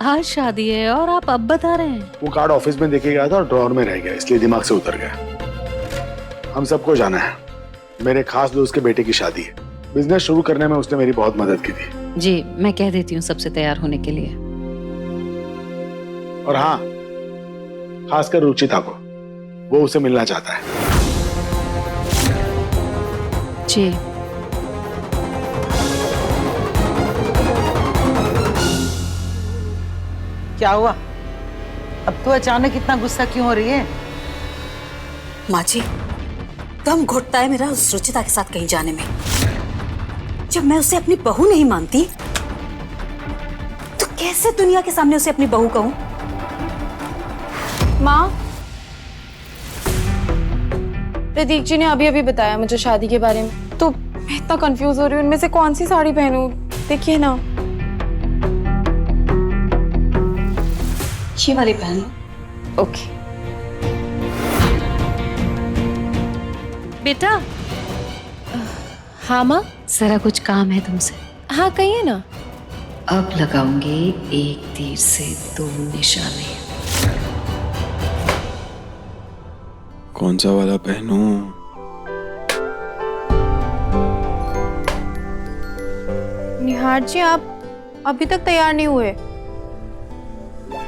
आज शादी है और आप अब बता रहे हैं? वो कार्ड ऑफिस में देके गया था और ड्रॉअर में रह गया, इसलिए दिमाग से उतर गया। हम सबको जाना है, मेरे खास दोस्त के बेटे की शादी है। बिजनेस शुरू करने में उसने मेरी बहुत मदद की थी। जी, मैं कह देती हूँ सबसे तैयार होने के लिए। और हाँ, खासकर रुचिता को, वो उसे मिलना चाहता है। जी। क्या हुआ? अब तो अचानक इतना गुस्सा क्यों हो रही है? माँ जी, दम घुटता है मेरा उस रुचिता के साथ कहीं जाने में। जब मैं उसे अपनी बहू नहीं मानती तो कैसे दुनिया के सामने उसे अपनी बहू कहूं? माँ, प्रतीक जी ने अभी अभी बताया मुझे शादी के बारे में, तो मैं इतना कंफ्यूज हो रही हूँ, इनमें से कौन सी साड़ी पहनूं? देखिए ना, ये वाली पहन लो। ओके। बेटा। हाँ माँ। जरा कुछ काम है तुमसे। हाँ कहिए ना। अब लगाऊंगे एक तीर से दो निशाने। कौन सा वाला पहनूं? निहार जी, आप अभी तक तैयार नहीं हुए।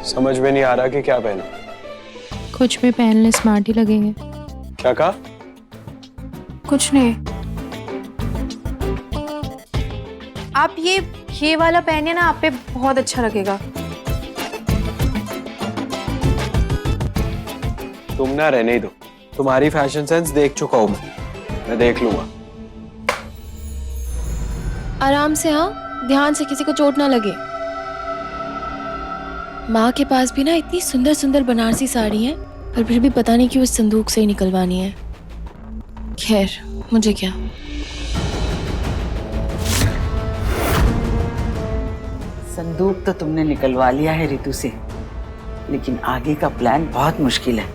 समझ में नहीं आ रहा कि क्या पहनूं। कुछ भी पहन ले, स्मार्ट ही लगेंगे। क्या कहा? कुछ नहीं। आप ये वाला पहनिए ना, आप पे बहुत अच्छा लगेगा। तुम ना रहने ही दो, तुम्हारी फैशन सेंस देख चुका हूं मैं देख लूंगा। आराम से, हाँ, ध्यान से, किसी को चोट ना लगे। माँ के पास भी ना इतनी सुंदर सुंदर बनारसी साड़ी है, पर फिर भी पता नहीं क्यों इस संदूक से ही निकलवानी है। खैर, मुझे क्या। संदूक तो तुमने निकलवा लिया है रितु से, लेकिन आगे का प्लान बहुत मुश्किल है।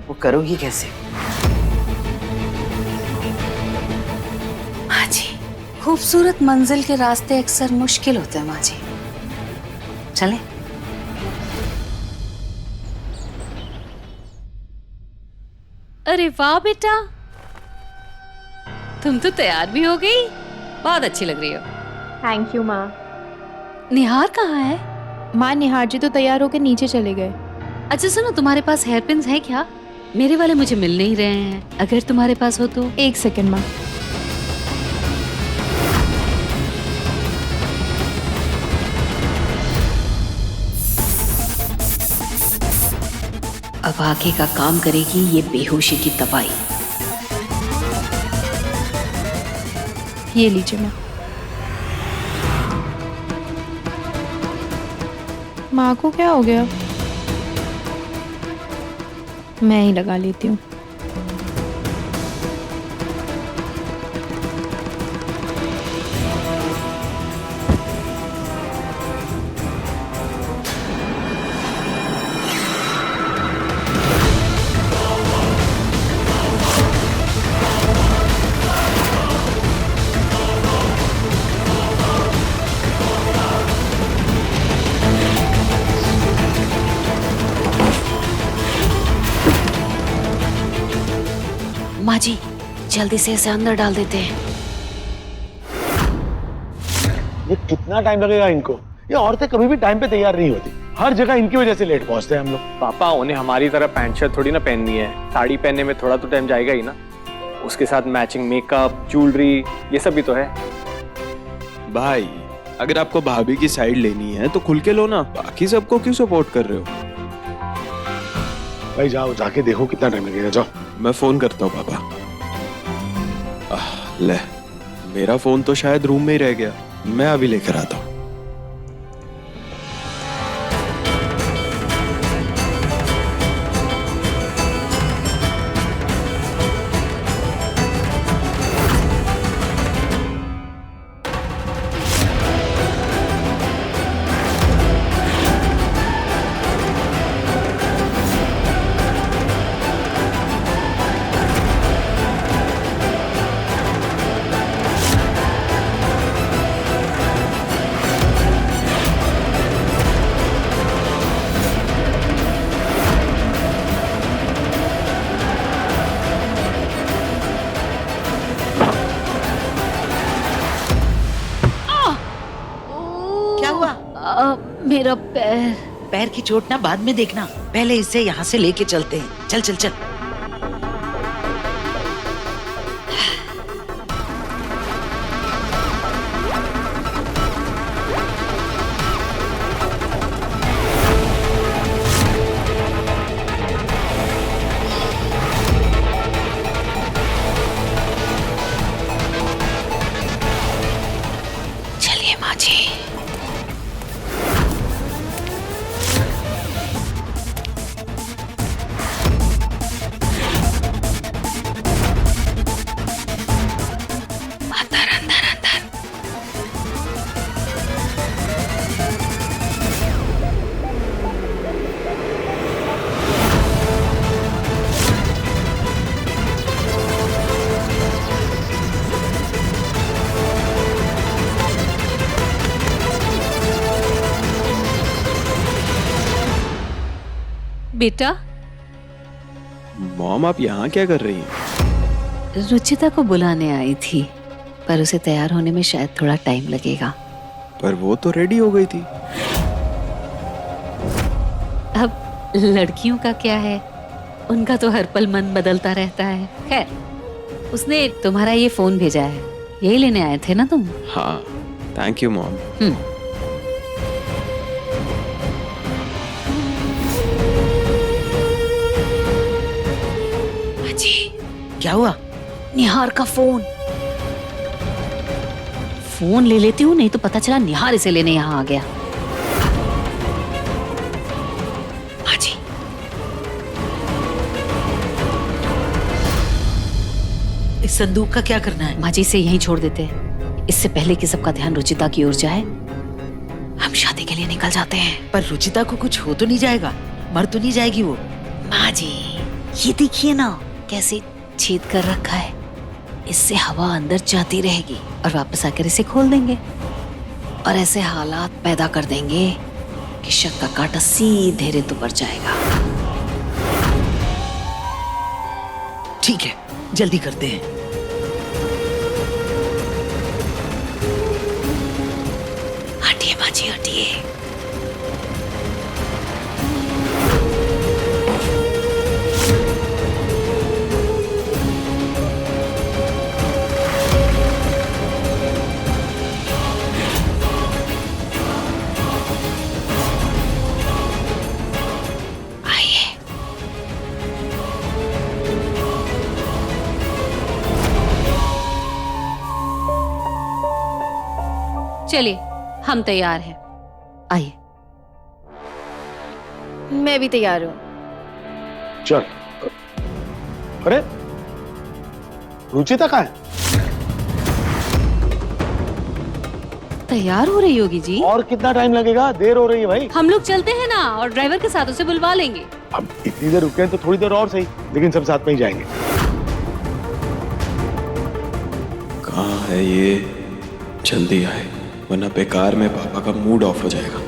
वो करोगी कैसे? माँ जी, खूबसूरत मंजिल के रास्ते अक्सर मुश्किल होते हैं माँ जी। चलें? अरे वाह बेटा, तुम तो तैयार भी हो गई। बहुत अच्छी लग रही हो। थैंक यू माँ। निहार कहाँ है? माँ, निहार जी तो तैयार होकर नीचे चले गए। अच्छा सुनो, तुम्हारे पास हेयर पिन्स है क्या? मेरे वाले मुझे मिल नहीं रहे हैं, अगर तुम्हारे पास हो तो। एक सेकंड माँ। अब आगे का काम करेगी ये बेहोशी की दवाई। ये लीजिए माँ। माँ को क्या हो गया? मैं ही लगा लेती हूँ। माँ जी, जल्दी से इसे अंदर डाल देते हैं। ये कितना टाइम लगेगा इनको? ये औरतें कभी भी टाइम पे तैयार नहीं होती, हर जगह इनकी वजह से लेट पहुंचते हैं हम लोग। पापा, उन्हें हमारी तरह पैंट शर्ट थोड़ी ना पहननी है। साड़ी पहनने में थोड़ा तो टाइम जाएगा ही ना। उसके साथ मैचिंग मेकअप, ज्वेलरी, ये सब भी तो है। भाई, अगर आपको भाभी की साइड लेनी है तो खुल के लो ना, बाकी सबको क्यों सपोर्ट कर रहे हो? भाई जाओ, जाके देखो कितना टाइम लगेगा, जाओ। मैं फोन करता हूँ पापा। ले, मेरा फोन तो शायद रूम में ही रह गया, मैं अभी लेकर आता हूँ। मेरा पैर। पैर की चोट ना बाद में देखना, पहले इसे यहाँ से लेके चलते हैं। चल चल चल। चलिए माँ जी। अंदर अंदर अंदर। बेटा, मॉम आप यहाँ क्या कर रही हैं? रुचिता को बुलाने आई थी, पर उसे तैयार होने में शायद थोड़ा टाइम लगेगा। पर वो तो रेडी हो गई थी। अब लड़कियों का क्या है, उनका तो हर पल मन बदलता रहता है। खैर, उसने तुम्हारा ये फोन भेजा है, यही लेने आए थे ना तुम? हाँ, थैंक यू मॉम। क्या हुआ? निहार का फोन। फोन ले लेती हूँ, नहीं तो पता चला निहार इसे लेने यहाँ आ गया। माँ जी, इस संदूक का क्या करना है? माँ जी से यहीं छोड़ देते हैं, इससे पहले कि सबका ध्यान रुचिता की ओर जाए हम शादी के लिए निकल जाते हैं। पर रुचिता को कुछ हो तो नहीं जाएगा? मर तो नहीं जाएगी वो? माँ जी, ये देखिए ना कैसे छेद कर रखा है, इससे हवा अंदर जाती रहेगी और वापस आकर इसे खोल देंगे और ऐसे हालात पैदा कर देंगे कि शक का कांटा सीधे ऋतु पर जाएगा। ठीक है, जल्दी करते हैं। हटिए माँ जी, हटिए। चलिए, हम तैयार हैं, आइए। मैं भी तैयार हूँ। चल। अरे रुचिता कहाँ है? तैयार हो रही होगी जी। और कितना टाइम लगेगा? देर हो रही है भाई। हम लोग चलते हैं ना, और ड्राइवर के साथ उसे बुलवा लेंगे। अब इतनी देर रुके हैं तो थोड़ी देर और सही, लेकिन सब साथ में ही जाएंगे। कहाँ है ये? जल्दी आए, वरना बेकार में पापा का मूड ऑफ हो जाएगा।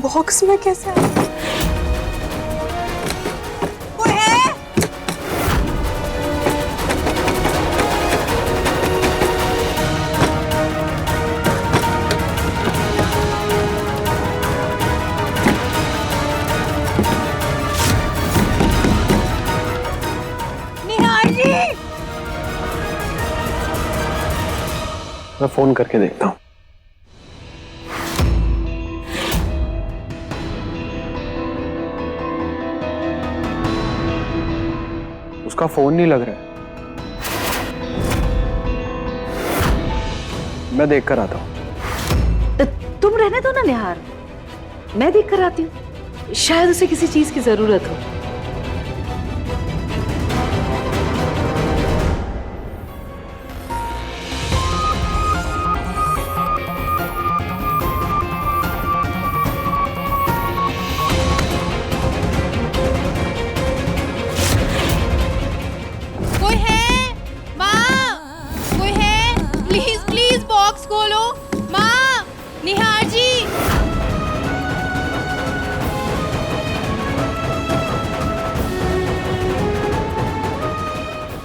बॉक्स में कैसे आ गया? कोई है? निहार जी! मैं फोन करके देखता हूँ। उसका फोन नहीं लग रहा है। मैं देख कर आता हूँ। तुम रहने दो ना निहार, मैं देख कर आती हूँ, शायद उसे किसी चीज की जरूरत हो। कोई है? माँ! कोई है? प्लीज प्लीज बॉक्स खोलो। माँ!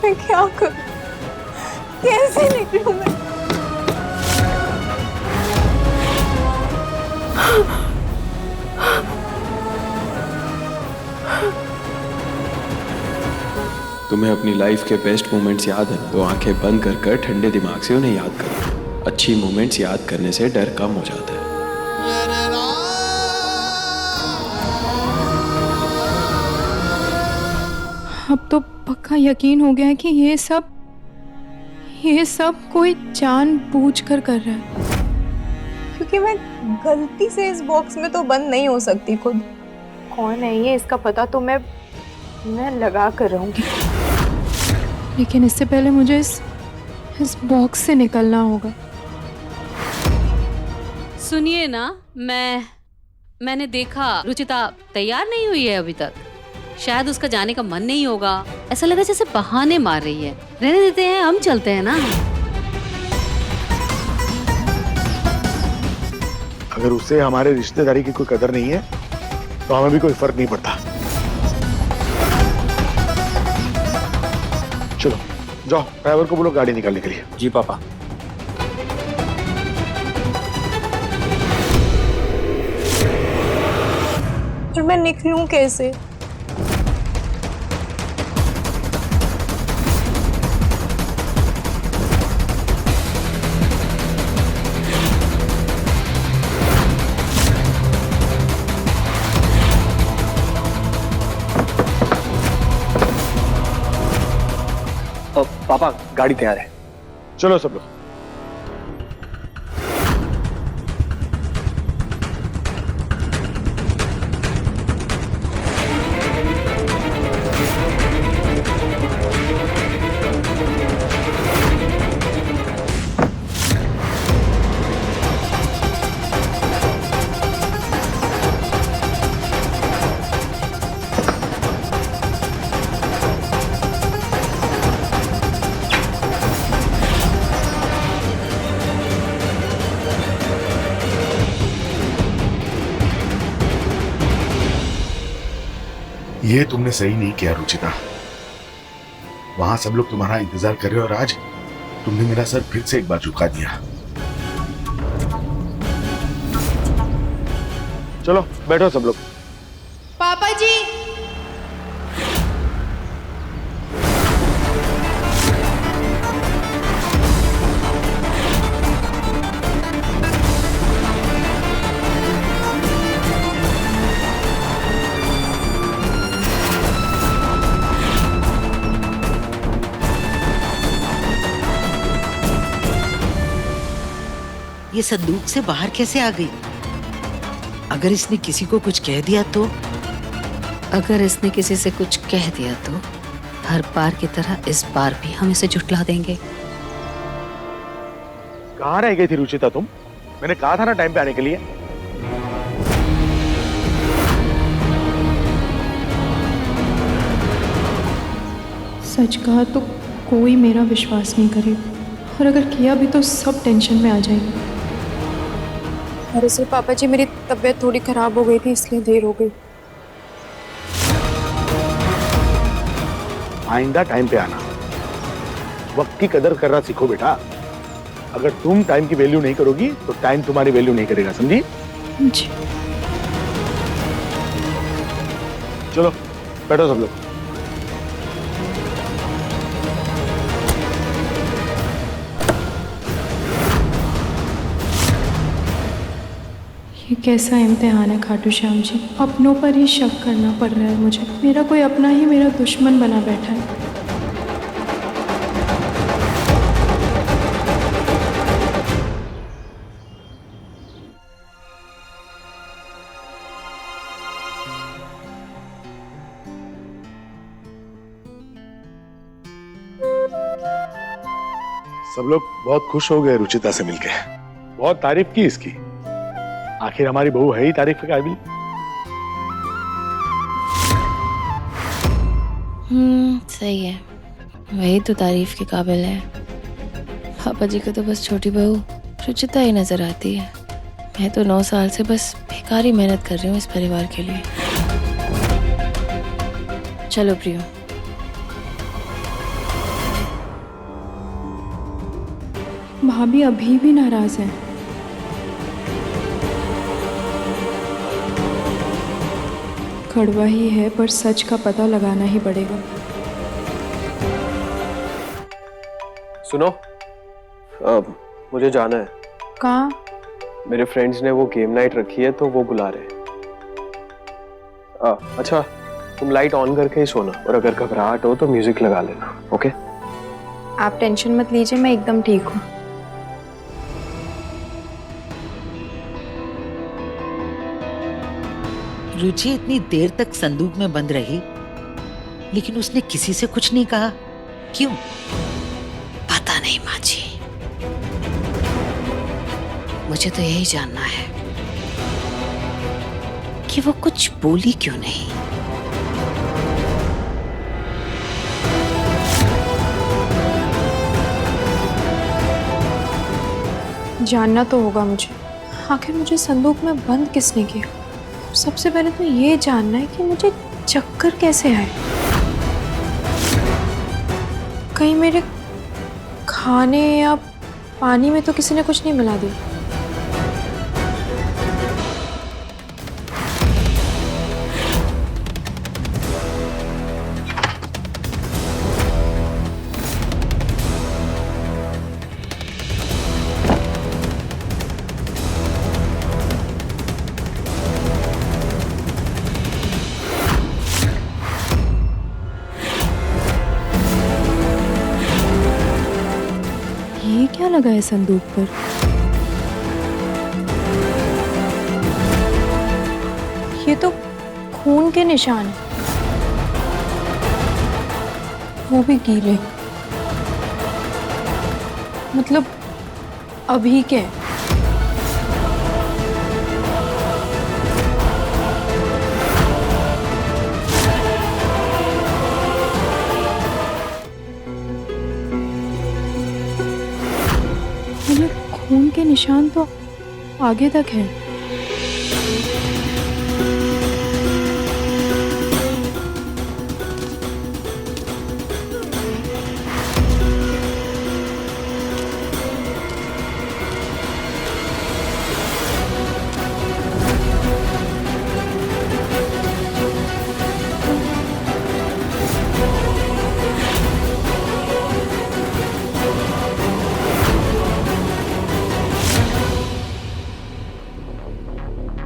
मैं क्या करूं? कैसे निकलूं मैं? तुम्हें अपनी लाइफ के बेस्ट मोमेंट्स याद है तो आंखें बंद कर कर ठंडे दिमाग से उन्हें याद करो। अच्छी मोमेंट्स याद करने से डर कम हो जाता है। अब तो पक्का यकीन हो गया है कि ये सब कोई जानबूझकर कर रहा है। क्योंकि मैं गलती से इस बॉक्स में तो बंद नहीं हो सकती खुद। कौन है ये, इसका पता तो मैं लगा कर रहूंगी। लेकिन इससे पहले मुझे इस बॉक्स से निकलना होगा। सुनिए ना, मैंने देखा रुचिता तैयार नहीं हुई है अभी तक। शायद उसका जाने का मन नहीं होगा। ऐसा लगा जैसे बहाने मार रही है। रहने देते हैं, हम चलते हैं ना। अगर उससे हमारे रिश्तेदारी की कोई कदर नहीं है तो हमें भी कोई फर्क नहीं पड़ता। चलो जाओ, ड्राइवर को बोलो गाड़ी निकालने के लिए। जी पापा। फिर मैं निकलूं कैसे? पापा गाड़ी तैयार है। चलो सब लोग। ये तुमने सही नहीं किया रुचिता। वहां सब लोग तुम्हारा इंतजार कर रहे हो और आज तुमने मेरा सर फिर से एक बार झुका दिया। चलो बैठो सब लोग। पापा जी, ये संदूक से बाहर कैसे आ गई? अगर इसने किसी को कुछ कह दिया तो? अगर इसने किसी से कुछ कह दिया तो हर बार की तरह इस बार भी हम इसे झुठला देंगे। कहाँ रह गई थी रुचिता तुम? मैंने कहा था ना टाइम पे आने के लिए। सच कहा तो कोई मेरा विश्वास नहीं करेगा, और अगर किया भी तो सब टेंशन में आ जाएंगे। दरअसल पापा जी मेरी तबीयत थोड़ी खराब हो गई थी, इसलिए देर हो गई। आइंदा टाइम पे आना, वक्त की कदर करना सीखो बेटा। अगर तुम टाइम की वैल्यू नहीं करोगी तो टाइम तुम्हारी वैल्यू नहीं करेगा, समझी? जी। चलो बैठो सब लोग। ये कैसा इम्तिहान है खाटू श्याम जी, अपनों पर ही शक करना पड़ रहा है मुझे। मेरा कोई अपना ही मेरा दुश्मन बना बैठा है। सब लोग बहुत खुश हो गए रुचिता से मिलके, बहुत तारीफ की इसकी। आखिर हमारी बहू है ही तारीफ के काबिल। सही है, वही तो तारीफ के काबिल है। पापा जी को तो बस छोटी बहू रुचिता ही नजर आती है। मैं तो 9 साल से बस बेकार ही मेहनत कर रही हूँ इस परिवार के लिए। चलो प्रियो। भाभी अभी भी नाराज हैं। कड़वा ही है पर सच का पता लगाना ही पड़ेगा। सुनो, मुझे जाना है। कहाँ? मेरे फ्रेंड्स ने वो गेम नाइट रखी है तो वो बुला रहे हैं। अच्छा, तुम लाइट ऑन करके ही सोना, और अगर घबराहट हो तो म्यूजिक लगा लेना। ओके? आप टेंशन मत लीजिए, मैं एकदम ठीक हूँ। रुचि इतनी देर तक संदूक में बंद रही, लेकिन उसने किसी से कुछ नहीं कहा। क्यों? पता नहीं माँ जी, मुझे तो यही जानना है कि वो कुछ बोली क्यों नहीं। जानना तो होगा मुझे, आखिर मुझे संदूक में बंद किसने किया। सबसे पहले तो ये जानना है कि मुझे चक्कर कैसे आए। कहीं मेरे खाने या पानी में तो किसी ने कुछ नहीं मिला दिया। ये क्या लगा है संदूक पर? ये तो खून के निशान हैं, वो भी गीले, मतलब अभी के। मतलब खून के निशान तो आगे तक है।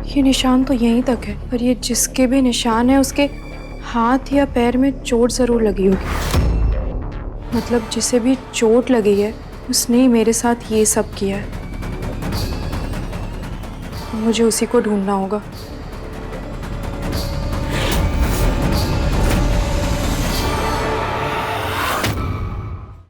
ये निशान तो यहीं तक है, पर ये जिसके भी निशान है उसके हाथ या पैर में चोट जरूर लगी होगी। मतलब जिसे भी चोट लगी है उसने ही मेरे साथ ये सब किया है। मुझे उसी को ढूंढना होगा।